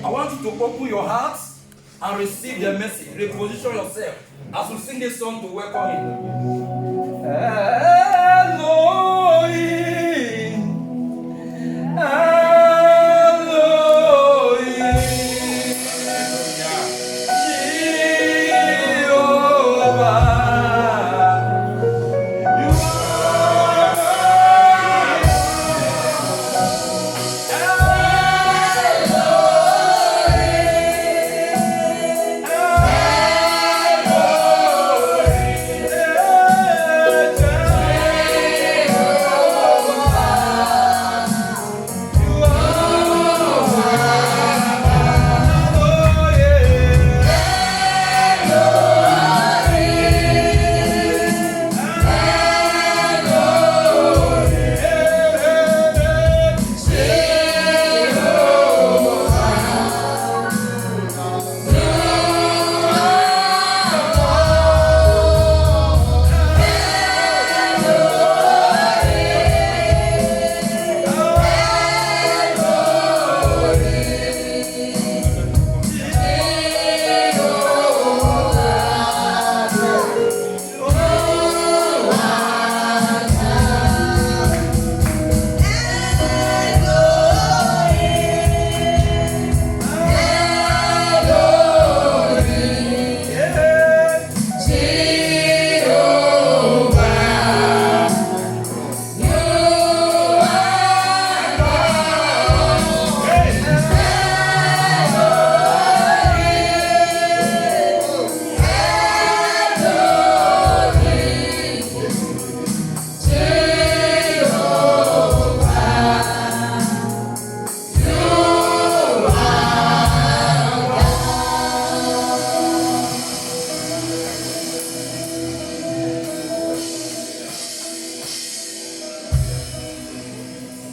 I want you to open your hearts and receive the message. Reposition yourself as we sing this song to welcome him. Elohim, Elohim,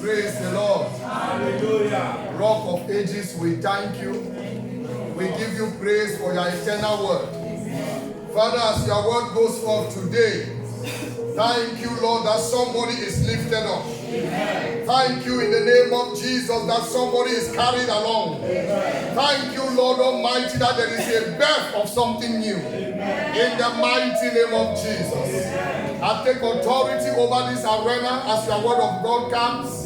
Praise the Lord. Hallelujah. Rock of ages, we thank you. We give you praise for your eternal word. Father, as your word goes forth today, thank you, Lord, that somebody is lifted up. Amen. Thank you in the name of Jesus that somebody is carried along. Amen. Thank you, Lord Almighty, that there is a birth of something new. Amen. In the mighty name of Jesus. Amen. I take authority over this arena as your word of God comes.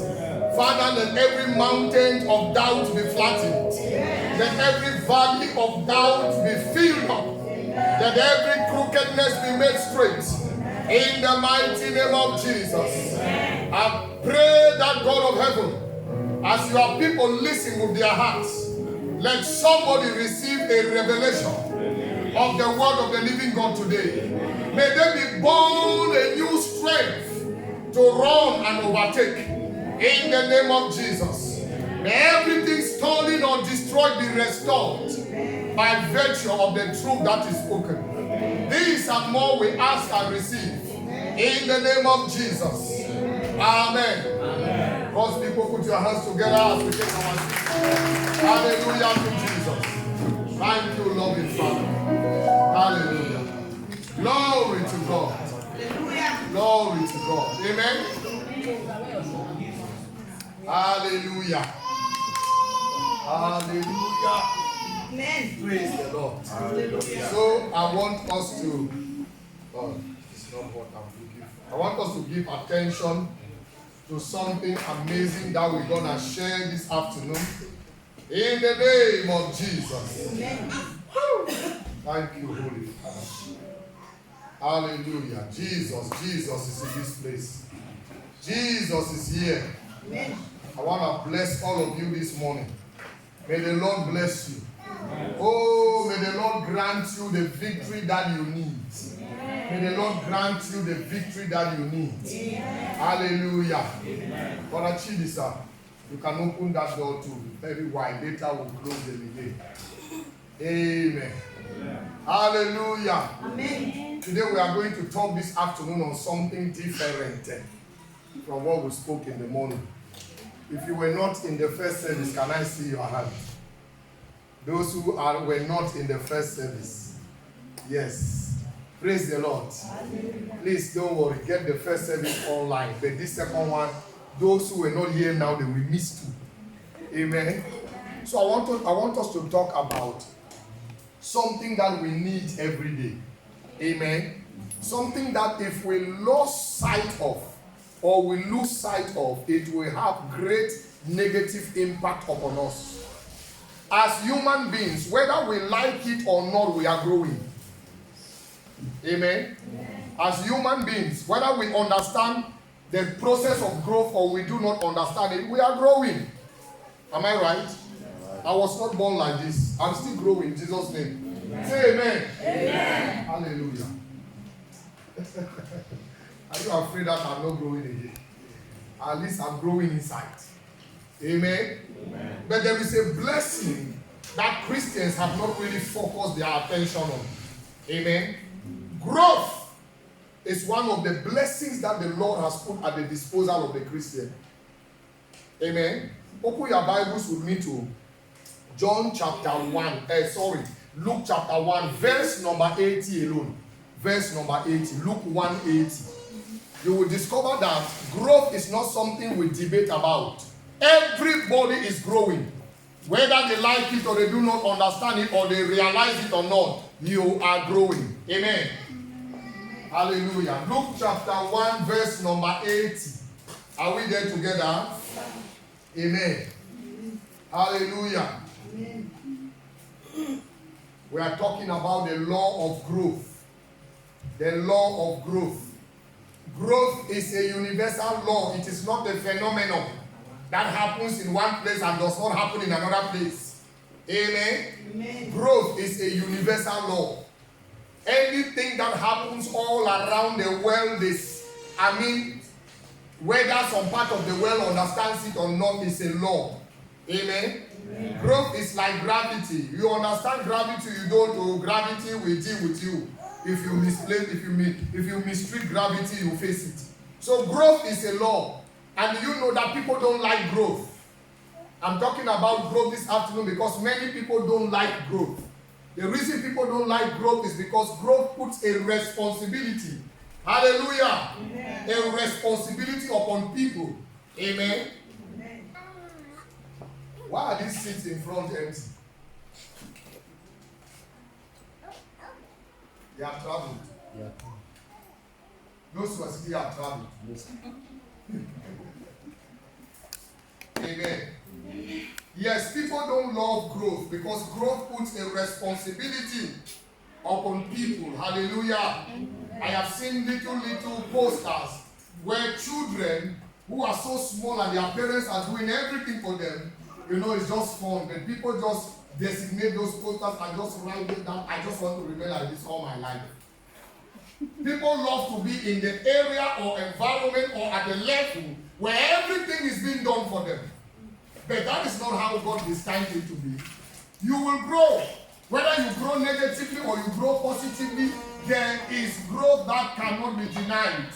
Father, let every mountain of doubt be flattened. Amen. Let every valley of doubt be filled up. Amen. Let every crookedness be made straight. In the mighty name of Jesus. Amen. I pray that God of heaven, as your people listen with their hearts, let somebody receive a revelation of the word of the living God today. May they be born a new strength to run and overtake. In the name of Jesus. May everything stolen or destroyed be restored by virtue of the truth that is spoken. These and more we ask and receive. In the name of Jesus. Amen. Amen. God's people, put your hands together as we take our seat. Hallelujah to Jesus. Thank you, loving Father. Hallelujah. Glory to God. Glory to God. Amen. Hallelujah. Hallelujah. Amen. Praise the Lord. Hallelujah. So I want us to it's not what I'm looking for. I want us to give attention to something amazing that we're gonna share this afternoon. In the name of Jesus. Amen. Thank you, Holy Father. Hallelujah. Jesus is in this place. Jesus is here. Amen. I want to bless all of you this morning. May the Lord bless you. Amen. Oh, may the Lord grant you the victory that you need. Amen. May the Lord grant you the victory that you need. Amen. Hallelujah. Amen. Brother Chidisa, you can open that door too very wide. Later we'll close them again. Amen. Amen. Hallelujah. Amen. Today we are going to talk this afternoon on something different from what we spoke in the morning. If you were not in the first service, can I see your hand? Those who were not in the first service. Yes. Praise the Lord. Please don't worry. Get the first service online. But this second one, those who were not here now, they will miss too. Amen. So I want us to talk about something that we need every day. Amen. Something that if we lost sight of or we lose sight of, it will have great negative impact upon us. As human beings, whether we like it or not, we are growing. Amen. As human beings, whether we understand the process of growth or we do not understand it, we are growing. Am I right? I was not born like this. I'm still growing in Jesus' name. Amen. Say amen. Amen. Hallelujah. Are you afraid that I'm not growing again? At least I'm growing inside. Amen. Amen. But there is a blessing that Christians have not really focused their attention on. Amen. Growth is one of the blessings that the Lord has put at the disposal of the Christian. Amen. Open your Bibles with me to Luke chapter 1, verse number 80 alone. Verse number 80, Luke 1:80. You will discover that growth is not something we debate about. Everybody is growing. Whether they like it or they do not understand it or they realize it or not, you are growing. Amen. Hallelujah. Luke chapter 1, verse number 80. Are we there together? Amen. Hallelujah. We are talking about the law of growth. The law of growth. Growth is a universal law. It is not a phenomenon that happens in one place and does not happen in another place. Amen. Amen. Growth is a universal law. Anything that happens all around the world is, whether some part of the world understands it or not, is a law. Amen. Amen. Growth is like gravity. You understand gravity, you go to gravity will deal with you. If you misplace, if you mistreat gravity, you face it. So growth is a law. And you know that people don't like growth. I'm talking about growth this afternoon because many people don't like growth. The reason people don't like growth is because growth puts a responsibility. Hallelujah. Amen. A responsibility upon people. Amen. Amen. Why are these seats in front empty? They have traveled. Yeah. Those who are sitting have traveled. Yes. Amen. Yes, people don't love growth because growth puts a responsibility upon people. Hallelujah. I have seen little posters where children who are so small and their parents are doing everything for them, it's just fun. But people just designate those posters and just write it down. I just want to remain like this all my life. People love to be in the area or environment or at the level where everything is being done for them. But that is not how God designed it to be. You will grow. Whether you grow negatively or you grow positively, there is growth that cannot be denied.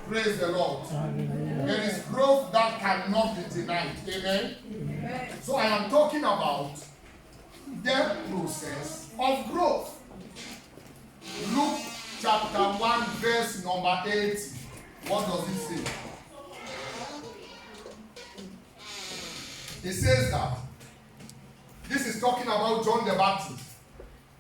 Praise the Lord. Amen. There is growth that cannot be denied. Amen? Amen. So I am talking about the process of growth. Luke chapter 1, verse number 80. What does it say? It says that this is talking about John the Baptist.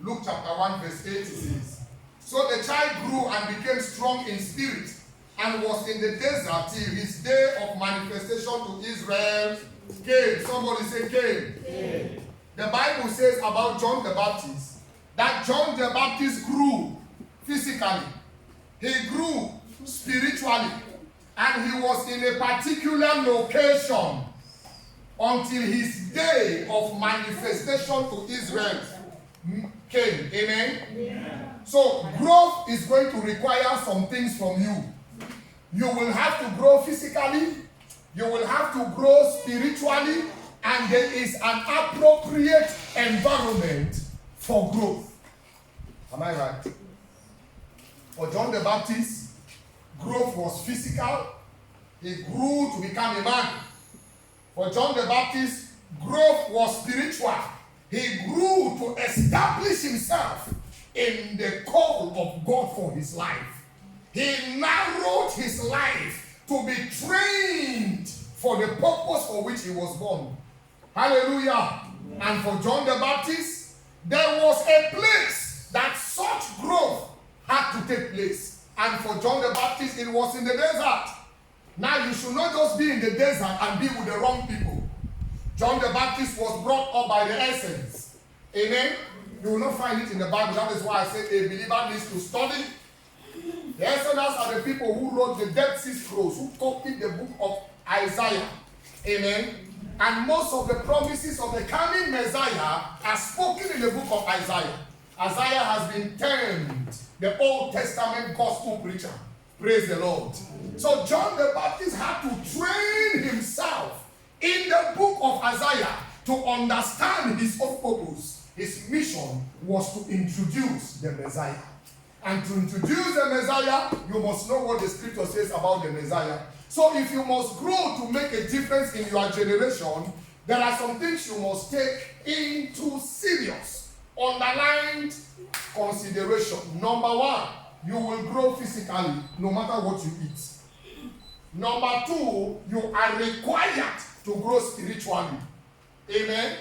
Luke chapter 1, verse 8 says, so the child grew and became strong in spirit and was in the desert till his day of manifestation to Israel came. Somebody say came. The Bible says about John the Baptist that John the Baptist grew physically. He grew spiritually. And he was in a particular location until his day of manifestation to Israel came. Amen? Yeah. So growth is going to require some things from you. You will have to grow physically. You will have to grow spiritually. And there is an appropriate environment for growth. Am I right? For John the Baptist, growth was physical. He grew to become a man. For John the Baptist, growth was spiritual. He grew to establish himself in the call of God for his life. He narrowed his life to be trained for the purpose for which he was born. Hallelujah. And for John the Baptist, there was a place that such growth had to take place. And for John the Baptist, it was in the desert. Now you should not just be in the desert and be with the wrong people. John the Baptist was brought up by the essence. Amen. You will not find it in the Bible. That is why I said a believer needs to study. The Essenes are the people who wrote the Dead Sea Scrolls, who copied the book of Isaiah. Amen. And most of the promises of the coming Messiah are spoken in the book of Isaiah. Isaiah has been termed the Old Testament gospel preacher. Praise the Lord. So John the Baptist had to train himself in the book of Isaiah to understand his own purpose. His mission was to introduce the Messiah. And to introduce the Messiah, you must know what the scripture says about the Messiah. So if you must grow to make a difference in your generation, there are some things you must take into serious, underlined consideration. Number one, you will grow physically no matter what you eat. Number two, you are required to grow spiritually. Amen.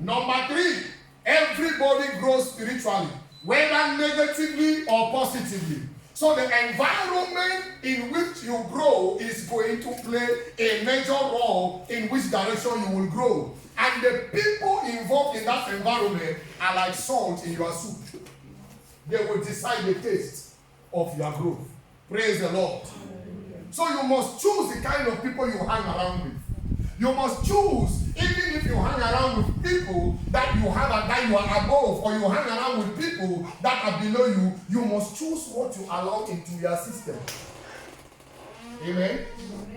Number three, everybody grows spiritually, whether negatively or positively. So the environment in which you grow is going to play a major role in which direction you will grow. And the people involved in that environment are like salt in your soup. They will decide the taste of your growth. Praise the Lord. So you must choose the kind of people you hang around with. You must choose, even if you hang around with people that you have and that you are above, or you hang around with people that are below you, you must choose what you allow into your system. Amen.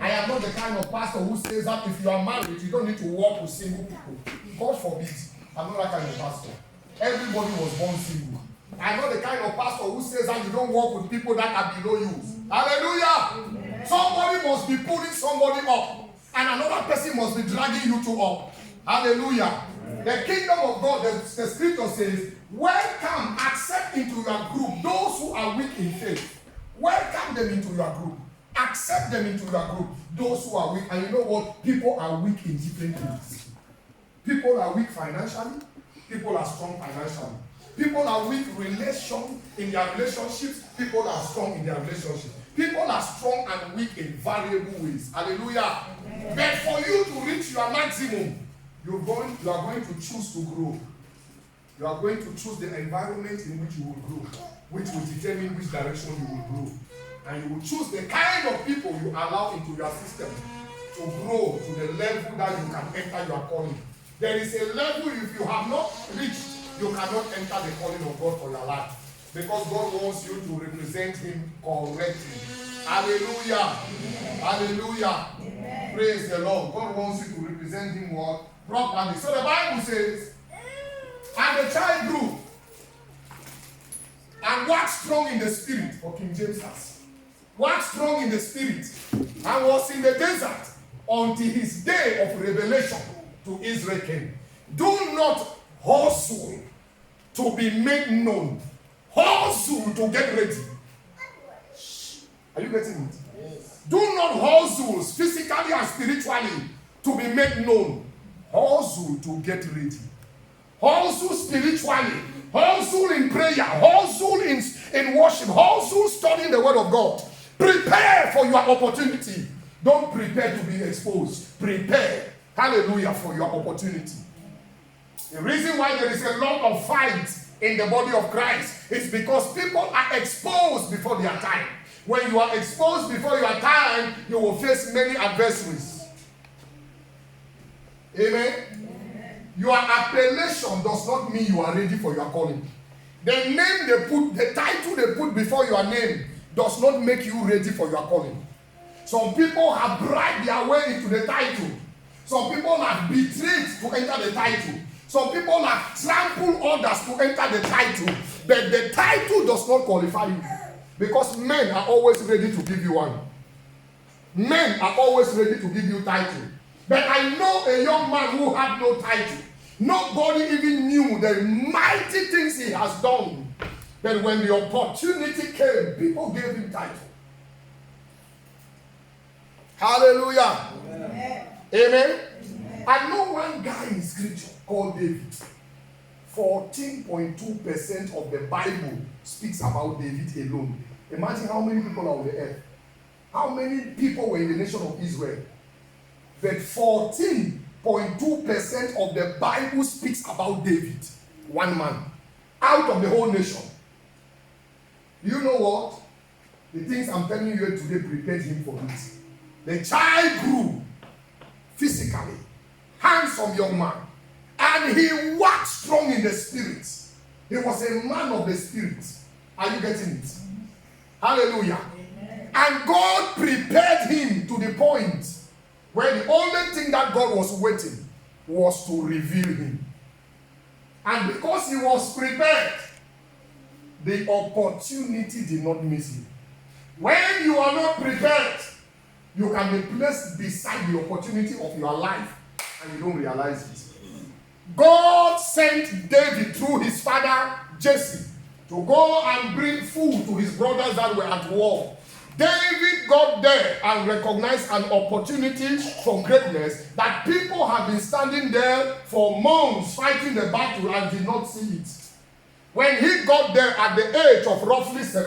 I am not the kind of pastor who says that if you are married, you don't need to work with single people. God forbid. I'm not that kind of pastor. Everybody was born single. I'm not the kind of pastor who says that you don't work with people that are below you. Hallelujah. Amen. Somebody must be pulling somebody up. And another person must be dragging you to up. Hallelujah. Amen. The kingdom of God, the scripture says, welcome, accept into your group those who are weak in faith. Welcome them into your group. Accept them into your group. Those who are weak. And you know what? People are weak in different things. People are weak financially. People are strong financially. People are weak in their relationships. People are strong in their relationships. People are strong and weak in variable ways. Hallelujah. Amen. But for you to reach your maximum, you are going to choose to grow. You are going to choose the environment in which you will grow, which will determine which direction you will grow. And you will choose the kind of people you allow into your system to grow to the level that you can enter your calling. There is a level if you have not reached, you cannot enter the calling of God for your life. Because God wants you to represent Him correctly. Hallelujah. Amen. Hallelujah. Amen. Praise the Lord. God wants you to represent Him what? Properly. So the Bible says, and the child grew and waxed strong in the spirit. For King James has. Waxed strong in the spirit and was in the desert until his day of revelation to Israel came. Do not hustle to be made known. Hustle to get ready. Are you getting it? Yes. Do not hustle physically and spiritually to be made known. Hustle to get ready. Hustle spiritually. Hustle in prayer. Hustle in worship. Hustle studying the word of God. Prepare for your opportunity. Don't prepare to be exposed. Prepare. Hallelujah for your opportunity. The reason why there is a lot of fight in the body of Christ is because people are exposed before their time. When you are exposed before your time, you will face many adversaries. Amen? Amen. Your appellation does not mean you are ready for your calling. The name they put, the title they put before your name does not make you ready for your calling. Some people have bribed their way into the title. Some people have betrayed to enter the title. Some people have trampled others to enter the title. But the title does not qualify you. Because men are always ready to give you one. Men are always ready to give you title. But I know a young man who had no title. Nobody even knew the mighty things he has done. But when the opportunity came, people gave him title. Hallelujah. Amen. Amen. I know one guy in scripture called David. 14.2% of the Bible speaks about David alone. Imagine how many people are on the earth. How many people were in the nation of Israel? But 14.2% of the Bible speaks about David, one man, out of the whole nation. You know what? The things I'm telling you today prepared him for it. The child grew physically, handsome young man, and he walked strong in the spirit. He was a man of the spirit. Are you getting it? Hallelujah. Amen. And God prepared him to the point where the only thing that God was waiting was to reveal him. And because he was prepared, the opportunity did not miss him. When you are not prepared, you can be placed beside the opportunity of your life and you don't realize it. God sent David through his father Jesse to go and bring food to his brothers that were at war. David got there and recognized an opportunity for greatness that people have been standing there for months fighting the battle and did not see it. When he got there at the age of roughly 17,